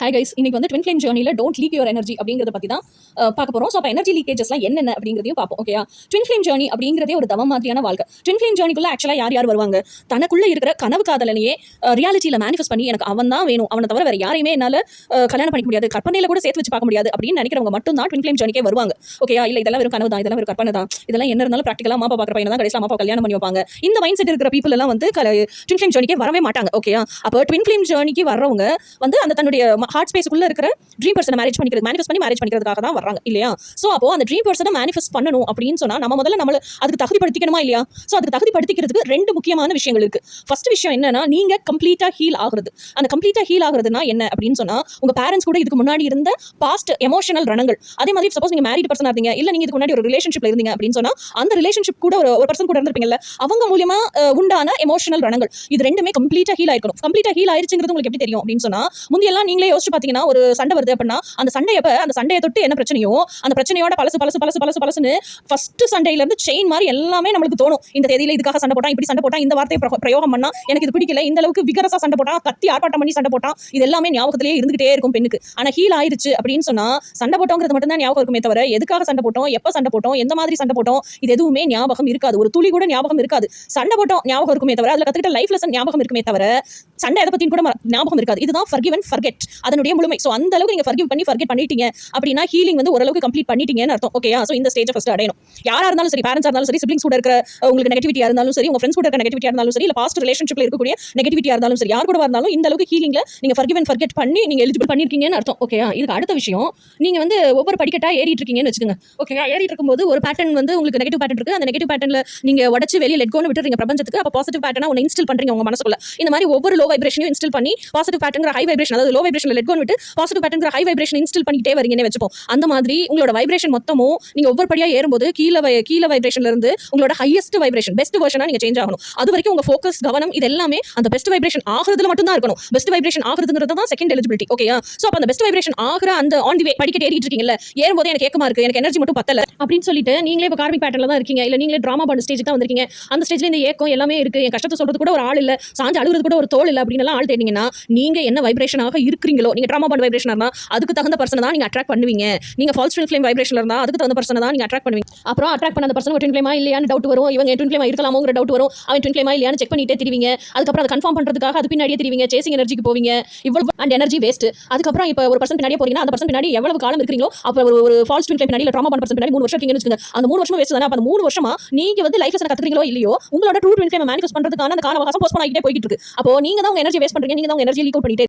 Hi guys, இன்னைக்கு வந்து twin flame ஜர்னியில் டோன்ட் லீக் யுவர் எனர்ஜி அப்படிங்கிறத பற்றி தான் பார்க்க போகிறோம். ஸோ அப்போ எனர்ஜி லீக்கேஜஸ்லாம் என்னென்ன அப்படிங்கிறதையும் பார்ப்போம். ஓகேயா? ட்வின் ஃப்ளேம் ஜர்னி அப்படிங்கிறதே ஒரு தவம் மாதிரியான வாழ்க்கை. ட்வின் ஃப்ளேம் ஜர்னிக்குள்ள ஆக்சுவலாக யார் யார் வருவாங்க? தனக்குள்ளே இருக்கிற கனவு காதலனையே ரியாலிட்டியில் மேனிஃபெஸ்ட் பண்ணி எனக்கு அவன் தான் வேணும், அவனை தவிர வேறு யாரையுமே என்னால் கல்யாணம் பண்ணிக்க முடியாது, கற்பனையில் கூட சேர்த்து வச்சு பார்க்க முடியாது அப்படின்னு நினைக்கிறவங்க மட்டும் தான் ட்வின் ஃப்ளேம் ஜர்னிக்கே வருவாங்க. ஓகேயா? இல்லை இதெல்லாம் வெறும் கனவு தான், இதெல்லாம் வெறும் கற்பனை தான், இதெல்லாம் என்ன இருந்தாலும் ப்ராக்டிகலாக அம்மா பார்க்குற பையனை தான் கடைசியில் அம்மா கல்யாணம் பண்ணி வைப்பாங்க. இந்த மைண்ட் செட் இருக்கிற பீப்புள் எல்லாம் வந்து ட்வின் ஃப்ளேம் ஜர்னிக்கே வரவே மாட்டாங்க. ஓகேயா? அப்போ ட்வின் ஃப்ளேம் ஜர்னிக்கு வர்றவங்க வந்து அந்த தன்னுடைய ஹார்ட் ஸ்பேஸ்க்குள்ள இருக்கிற ட்ரீம் பர்சனை மேனிஃபெஸ்ட் பண்ணிக்கிறதுக்காக தான் வர்றாங்க இல்லையா? ஸோ அப்போ அந்த ட்ரீம் பர்சனை மேனிஃபெஸ்ட் பண்ணணும் அப்படின்னு சொன்னா நம்ம முதல்ல நம்மள அதுக்கு தகுதிப்படுத்திக்கணுமா இல்லையா? ஸோ அதுக்கு தகுதிப்படுத்திக்கிறதுக்கு ரெண்டு முக்கியமான விஷயங்கள் இருக்கு. ஃபர்ஸ்ட் விஷயம் என்னன்னா, நீங்க கம்ப்ளீட்டா ஹீல் ஆகுறது. அந்த கம்ப்ளீட்டா ஹீல் ஆகுறதுனா என்ன அப்படின்னு சொன்னா, உங்க பேரண்ட்ஸ் கூட இதுக்கு முன்னாடி இருந்த பாஸ்ட் எமோஷனல் ரணங்கள், அதே மாதிரி சப்போஸ் நீங்க மேரிட் பர்சனா இருந்தீங்க, இல்ல நீங்க இதுக்கு முன்னாடி ஒரு ரிலேஷன்ஷிப்ல இருந்தீங்க அப்படின்னு சொன்னா, அந்த ரிலேஷன்ஷிப் கூட ஒரு பர்சன் கூட இருந்திருப்பீங்கல்ல, அவங்க மூலியமா உண்டான எமோஷனல் ரணங்கள் இது ரெண்டுமே கம்ப்ளீட்டா ஹீல் ஆயிருக்கணும். கம்ப்ளீட்டா ஹீல் ஆயிருச்சுங்கிறது உங்களுக்கு எப்படி தெரியும் அப்படின்னு சொன்னா, முந்தியெல்லாம் நீங்களே யோசிச்சு பாத்தீங்கன்னா, ஒரு சண்டை வருது அப்படின்னா அந்த சண்டையை தொட்டு என்ன பிரச்சனையோ அந்த பிரச்சனையோட பலசுன்னு ஃபர்ஸ்ட் சண்டையில இருந்து செயின் மாதிரி எல்லாமே நம்மளுக்கு தோணும். இந்த தேதியில இதுக்காக சண்டை போட்டான், இப்படி சண்டை போட்டான், இந்த வார்த்தையை பிரயோகம் பண்ணா எனக்கு இது பிடிக்கல, இந்த அளவுக்கு விகரசா சண்டை போட்டான், கத்தி ஆர்ப்பாட்டம் பண்ணி சண்டை போட்டான், இது எல்லாமே ஞாபகத்திலேயே இருந்துகிட்டே இருக்கும் பெண்ணுக்கு. ஆனா ஹீல் ஆயிருச்சு அப்படின்னு சொன்னா சண்டை போட்டோங்கிறது மட்டும் தான் ஞாபகம் இருக்குமே தவிர எதுக்காக சண்டை போட்டோம், எப்ப சண்டை போட்டோம், எந்த மாதிரி சண்டை போட்டோம், இது எதுவுமே ஞாபகம் இருக்காது. ஒரு துளி கூட ஞாபகம் இருக்காது. சண்டை போட்டோம் ஞாபகம் இருக்குமே தவிர, அதுல கத்துக்கிட்ட லைஃப் லெசன் ஞாபகம் இருக்குமே தவிர சண்டை எதை பத்தியும் கூட ஞாபகம் இருக்காது. இதுதான் forgive and forget அதனுடைய முழுமை. சோ அந்த அளவுக்கு நீங்க forgive பண்ணி forget பண்ணிட்டீங்க அப்படின்னா ஹீலிங் வந்து ஓரளவுக்கு கம்ப்ளீட் பண்ணிட்டீங்கன்னு அர்த்தம். ஓகேயா? சோ இந்த ஸ்டேஜை ஃபர்ஸ்ட் அடையணும். யாரா இருந்தாலும் சரி, பேரண்ட்ஸா இருந்தாலும் சரி, சிப்லிங்ஸ் கூட இருக்கிற உங்களுக்கு நெகட்டிவிட்டியா இருந்தாலும் சரி, உங்க ஃப்ரெண்ட்ஸ் கூட இருக்கிற நெகட்டிவிட்டியா இருந்தாலும் சரி, இல்ல பாஸ்ட் ரிலேஷன்ஷிப்ல இருக்கக்கூடிய நெகட்டிவிட்டியா இருந்தாலும் சரி, யார் கூட இருந்தாலும் இந்த அளவுக்கு ஹீலிங்ல நீங்க forgive and forget பண்ணி நீங்க எலிஜிபிள் பண்ணிருக்கீங்கன்னு அர்த்தம். ஓகேயா? இதுக்கு அடுத்த விஷயம், நீங்க வந்து ஒவ்வொரு படிக்கட்டா ஏறிட்டு இருக்கீங்கன்னு வச்சுக்கோங்க. ஓகேயா? ஏறிட்டு இருக்கும்போது ஒரு பேட்டர்ன் வந்து உங்களுக்கு நெகட்டிவ் பேட்டர்ன் இருக்கு. அந்த நெகட்டிவ் பேட்டர்ன்ல நீங்க உடைச்சு வெளியே லெட் கோன்னு விட்டுறீங்க பிரபஞ்சத்துக்கு. அப்ப பாசிட்டிவ் பேட்டர்னா ஒன்னு இன்ஸ்டால் பண்றீங்க உங்க மனசுக்குள்ள. இந்த மாதிரி ஒவ்வொரு லோ வைப்ரேஷனையும் இன்ஸ்டால் பண்ணி பாசிட்டிவ் பேட்டர்ங்கிற ஹை வைப்ரேஷன், அதாவது லோ வைப்ரேஷன்ல லெட் கோன்னு விட்டு பாசிட்டிவ் பேட்டர்ங்கிற ஹை வைப்ரேஷன் இன்ஸ்டால் பண்ணிட்டே வரீங்கன்னு வச்சுப்போம். அந்த மாதிரி உங்களோட வைப்ரேஷன் மொத்தமும் நீங்க ஒவ்வொரு படியா ஏறும்போது கீழ வைப்ரேஷன்ல இருந்து உங்களோட ஹையஸ்ட் வைப்ரேஷன், பெஸ்ட் வெர்ஷனா நீங்க சேஞ்ச் ஆகணும். அது வரைக்கும் உங்க ஃபோக்கஸ், கவனம் இது எல்லாமே அந்த பெஸ்ட் வைப்ரேஷன் ஆகிறதுல மட்டும் தான் இருக்கணும். பெஸ்ட் வைப்ரேஷன் ஆகிறதுங்கிறது தான் செகண்ட் எலிஜிபிலிட்டி. ஓகேயா? சோ அப்ப அந்த பெஸ்ட் வைப்ரேஷன் ஆகிற அந்த ஆன் தி வே படிக்கட்டு ஏறிட்டு இருக்கீங்கல்ல, ஏறும்போது எனக்கு ஏக்கமா இருக்கு, எனக்கு எனர்ஜி மட்டும் பத்தல அப்படின்னு சொல்லிட்டு நீங்களே இப்ப கார்மிக் பேட்டர்ன்ல தான் இருக்கீங்க, இல்ல நீங்களே டிராமா பண்ண ஸ்டேஜ் தான் வந்திருக்கீங்க. அந்த ஸ்டேஜ்ல இந்த ஏக்கம் எல்லாமே இருக்கு, என் கஷ்டத்தை சொல்றது கூட ஒரு ஆள் இல்ல, சாஞ்சு அழுகுறது கூட ஒரு தோல் இல்ல அப்படின்னு எல்லாம் ஆள் தேடிங்கன்னா, நீங்க என்ன வைப்ரேஷனாக இருக்கிறீங்களோ, நீங்க டிராமா பண்ண வைப்ரேஷனா இருந்தா அதுக்கு தகுந்த பர்சனை தான் நீங்க அட்ராக்ட் பண்ணுவீங்க. நீங்க ஃபால்ஸ் ட்வின் ஃப்ளேம் வைப்ரேஷன்ல இருந்தா அதுக்கு தகுந்த பர்சனை தான் நீங்க அட்ராக்ட் பண்ணுவீங்க. அப்புறம் அட்ராக்ட் பண்ண அந்த பர்சன் ட்வின் ஃப்ளேமா இல்லையான்னு டவுட் வரும். இவங்க ட்வின் ஃப்ளேமா இருக்கலாமோங்கிற டவுட் வரும். அவன் ட்வின் ஃப்ளேமா இல்லையான்னு செக் பண்ணிட்டே திரிவீங்க. அதுக்கப்புறம் அதை கன்ஃபார்ம் பண்றதுக்காக அது பின்னாடியே திரிவீங்க. சேசிங் எனர்ஜிக்கு போவீங்க. இவ்வளவு அண்ட் எனர்ஜி வேஸ்ட். அதுக்கப்புறம் இப்போ ஒரு பர்சன் பின்னாடியே போறீங்கன்னா அந்த பர்சன் பின்னாடி எவ்வளவு காலம் இருக்கீங்களோ, அப்போ ஒரு ஃபால்ஸ் ட்வின் ஃப்ளேம் பின்னாடி இல்ல டிராமா பண்ண பர்சன் பின்னாடி 3 வருஷம் இருக்கீங்கன்னு வச்சுக்கோங்க. அந்த 3 வருஷம் வேஸ்ட் தானே. அப்ப அந்த 3 வருஷமா நீங்க வந்து லைஃப்ல கத்துக்கிறீங்களோ இல்லையோ, உங்களோட ட்ரூ ட்வின் ஃப்ளேம் மேனிஃபெஸ்ட் பண்றதுக்கான அந்த கால அவகாசம் போஸ்ட்போன் ஆகிட்டே போயிட்டு இருக்கு. அப்போ நீங்க தான் உங்க எனர்ஜி வேஸ்ட் பண்றீங்க, நீங்க தான் உங்க எனர்ஜி லீக் அவுட் பண்ணிட்டே